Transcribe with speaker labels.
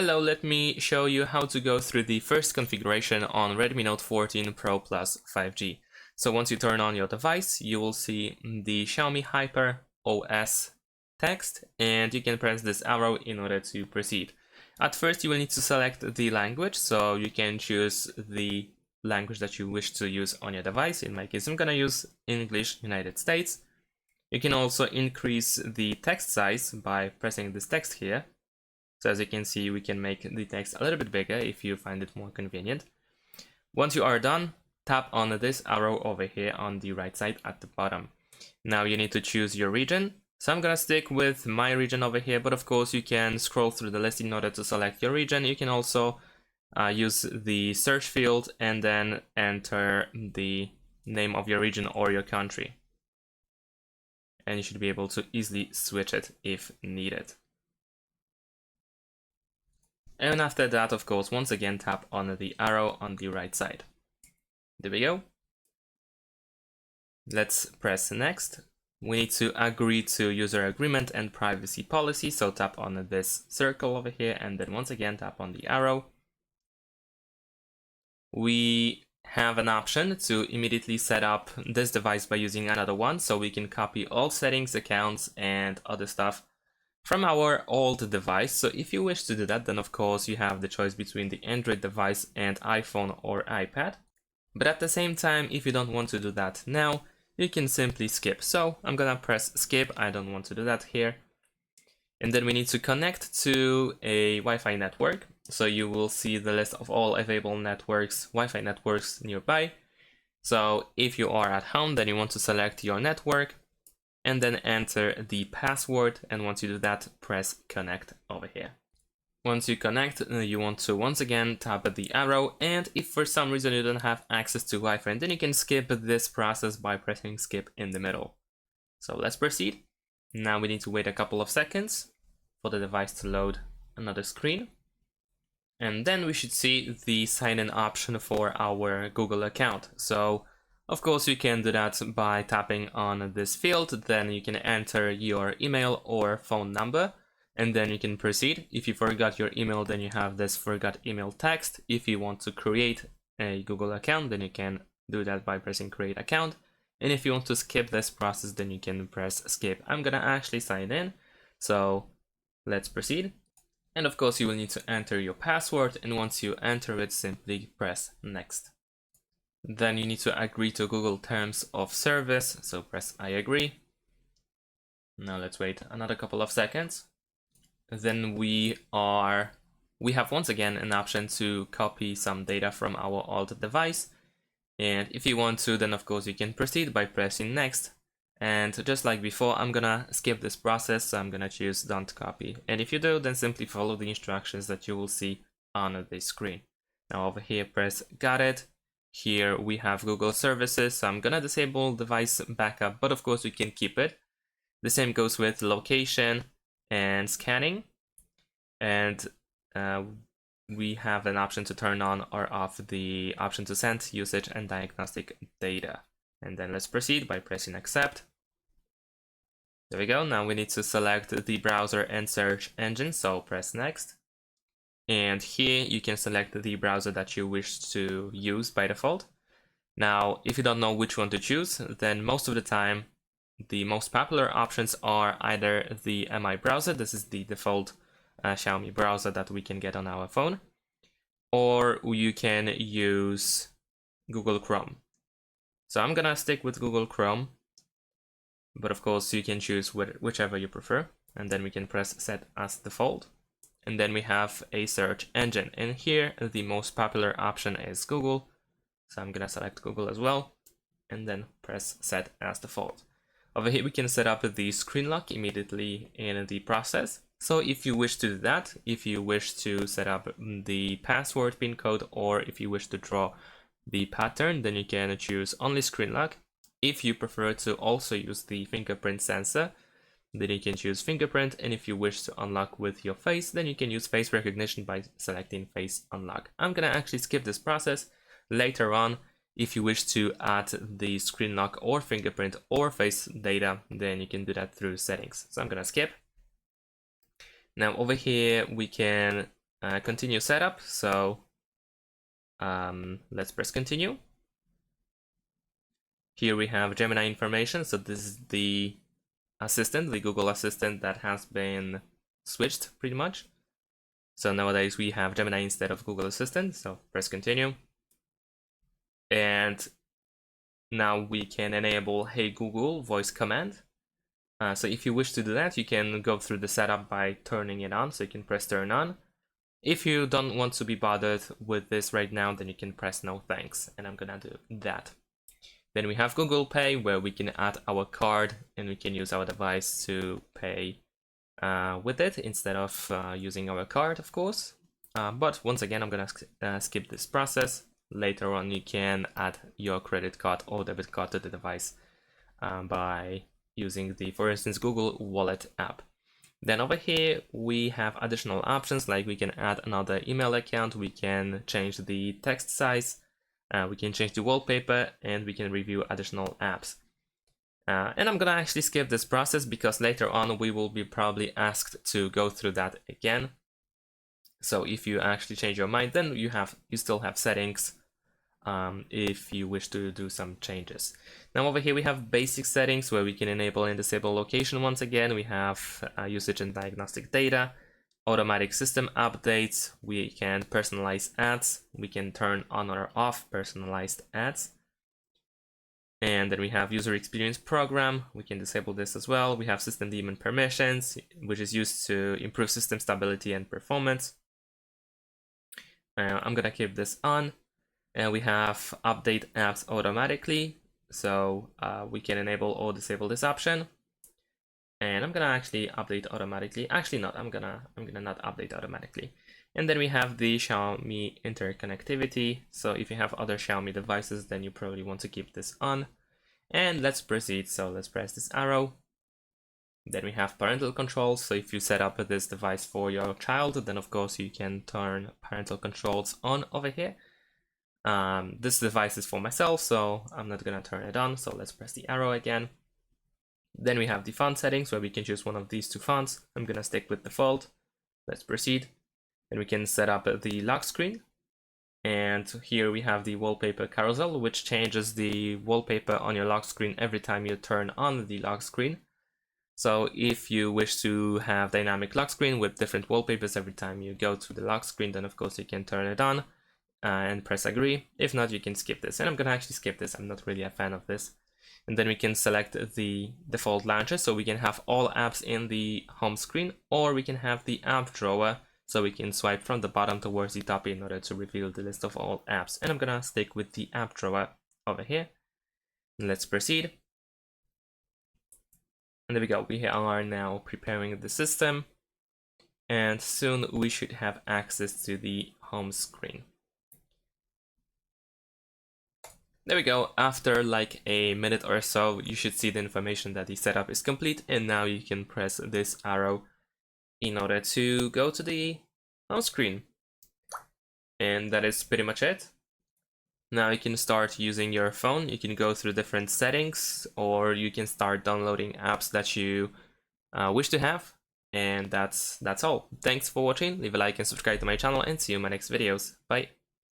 Speaker 1: Hello, let me show you how to go through the first configuration on Redmi Note 14 Pro Plus 5G. So once you turn on your device, you will see the Xiaomi Hyper OS text, and you can press this arrow in order to proceed. At first, you will need to select the language, so you can choose the language that you wish to use on your device. In my case, I'm gonna use English United States. You can also increase the text size by pressing this text here. So as you can see, we can make the text a little bit bigger if you find it more convenient. Once you are done, tap on this arrow over here on the right side at the bottom. Now you need to choose your region. So I'm gonna stick with my region over here, but of course you can scroll through the list in order to select your region. You can also use the search field and then enter the name of your region or your country. And you should be able to easily switch it if needed. And after that, of course, once again, tap on the arrow on the right side. There we go. Let's press next. We need to agree to user agreement and privacy policy. So tap on this circle over here and then once again, tap on the arrow. We have an option to immediately set up this device by using another one. So we can copy all settings, accounts, and other stuff from our old device. So if you wish to do that, then of course you have the choice between the Android device and iPhone or iPad. But at the same time, if you don't want to do that now, you can simply skip. So I'm gonna press skip. I don't want to do that here. And then we need to connect to a Wi-Fi network. So you will see the list of all available networks, Wi-Fi networks nearby. So if you are at home, then you want to select your network and then enter the password, and once you do that, press connect over here. Once you connect, you want to once again tap the arrow, and if for some reason you don't have access to Wi-Fi, then you can skip this process by pressing skip in the middle. So let's proceed. Now we need to wait a couple of seconds for the device to load another screen, and then we should see the sign-in option for our Google account. So of course, you can do that by tapping on this field, then you can enter your email or phone number, and then you can proceed. If you forgot your email, then you have this forgot email text. If you want to create a Google account, then you can do that by pressing create account. And if you want to skip this process, then you can press skip. I'm gonna actually sign in, so let's proceed. And of course, you will need to enter your password, and once you enter it, simply press next. Then you need to agree to Google Terms of Service, so press I agree. Now let's wait another couple of seconds. Then we have once again an option to copy some data from our old device. And if you want to, then of course you can proceed by pressing next. And just like before, I'm gonna skip this process, so I'm gonna choose don't copy. And if you do, then simply follow the instructions that you will see on the screen. Now over here, press got it. Here we have Google services, so I'm gonna disable device backup, but of course you can keep it. The same goes with location and scanning. And we have an option to turn on or off the option to send usage and diagnostic data. And then let's proceed by pressing accept. There we go. Now we need to select the browser and search engine, so press next. And here you can select the browser that you wish to use by default. Now, if you don't know which one to choose, then most of the time, the most popular options are either the MI browser, this is the default Xiaomi browser that we can get on our phone, or you can use Google Chrome. So I'm gonna stick with Google Chrome, but of course you can choose whichever you prefer, and then we can press set as default. And then we have a search engine, and here the most popular option is Google, so I'm gonna select Google as well and then press set as default. Over here we can set up the screen lock immediately in the process. So if you wish to do that, if you wish to set up the password pin code, or if you wish to draw the pattern, then you can choose only screen lock. If you prefer to also use the fingerprint sensor, then you can choose fingerprint, and if you wish to unlock with your face, then you can use face recognition by selecting face unlock. I'm gonna actually skip this process. Later on, if you wish to add the screen lock or fingerprint or face data, then you can do that through settings. So I'm gonna skip. Now over here, we can continue setup. So let's press continue. Here we have Gemini information. So this is the assistant, the Google Assistant that has been switched pretty much. So nowadays we have Gemini instead of Google Assistant. So press continue. And now we can enable Hey Google voice command. So if you wish to do that, you can go through the setup by turning it on. So you can press turn on. If you don't want to be bothered with this right now, then you can press no thanks. And I'm gonna do that. Then we have Google Pay, where we can add our card and we can use our device to pay with it instead of using our card, of course. But once again, I'm gonna skip this process. Later on, you can add your credit card or debit card to the device by using the, for instance, Google Wallet app. Then over here, we have additional options, like we can add another email account, we can change the text size, we can change the wallpaper, and we can review additional apps. And I'm gonna actually skip this process because later on we will be probably asked to go through that again. So if you actually change your mind, then you still have settings if you wish to do some changes. Now over here we have basic settings where we can enable and disable location. Once again, we have usage and diagnostic data, automatic system updates, we can personalize ads, we can turn on or off personalized ads. And then we have user experience program, we can disable this as well. We have system daemon permissions, which is used to improve system stability and performance. I'm gonna keep this on. And we have update apps automatically, so we can enable or disable this option. And I'm gonna actually update automatically. Actually not, I'm gonna not update automatically. And then we have the Xiaomi interconnectivity. So if you have other Xiaomi devices, then you probably want to keep this on. And let's proceed. So let's press this arrow. Then we have parental controls. So if you set up this device for your child, then of course you can turn parental controls on over here. This device is for myself, so I'm not gonna turn it on. So let's press the arrow again. Then we have the font settings where we can choose one of these two fonts. I'm gonna stick with default. Let's proceed. Then we can set up the lock screen. And here we have the wallpaper carousel, which changes the wallpaper on your lock screen every time you turn on the lock screen. So if you wish to have dynamic lock screen with different wallpapers every time you go to the lock screen, then of course you can turn it on and press agree. If not, you can skip this. And I'm gonna actually skip this. I'm not really a fan of this. And then we can select the default launcher, so we can have all apps in the home screen, or we can have the app drawer, so we can swipe from the bottom towards the top in order to reveal the list of all apps. And I'm gonna stick with the app drawer over here. Let's proceed. And there we go. We are now preparing the system, and soon we should have access to the home screen. There we go. After like a minute or so, you should see the information that the setup is complete, and now you can press this arrow in order to go to the home screen. And that is pretty much it. Now you can start using your phone. You can go through different settings, or you can start downloading apps that you wish to have. And that's all. Thanks for watching. Leave a like and subscribe to my channel, and see you in my next videos. Bye.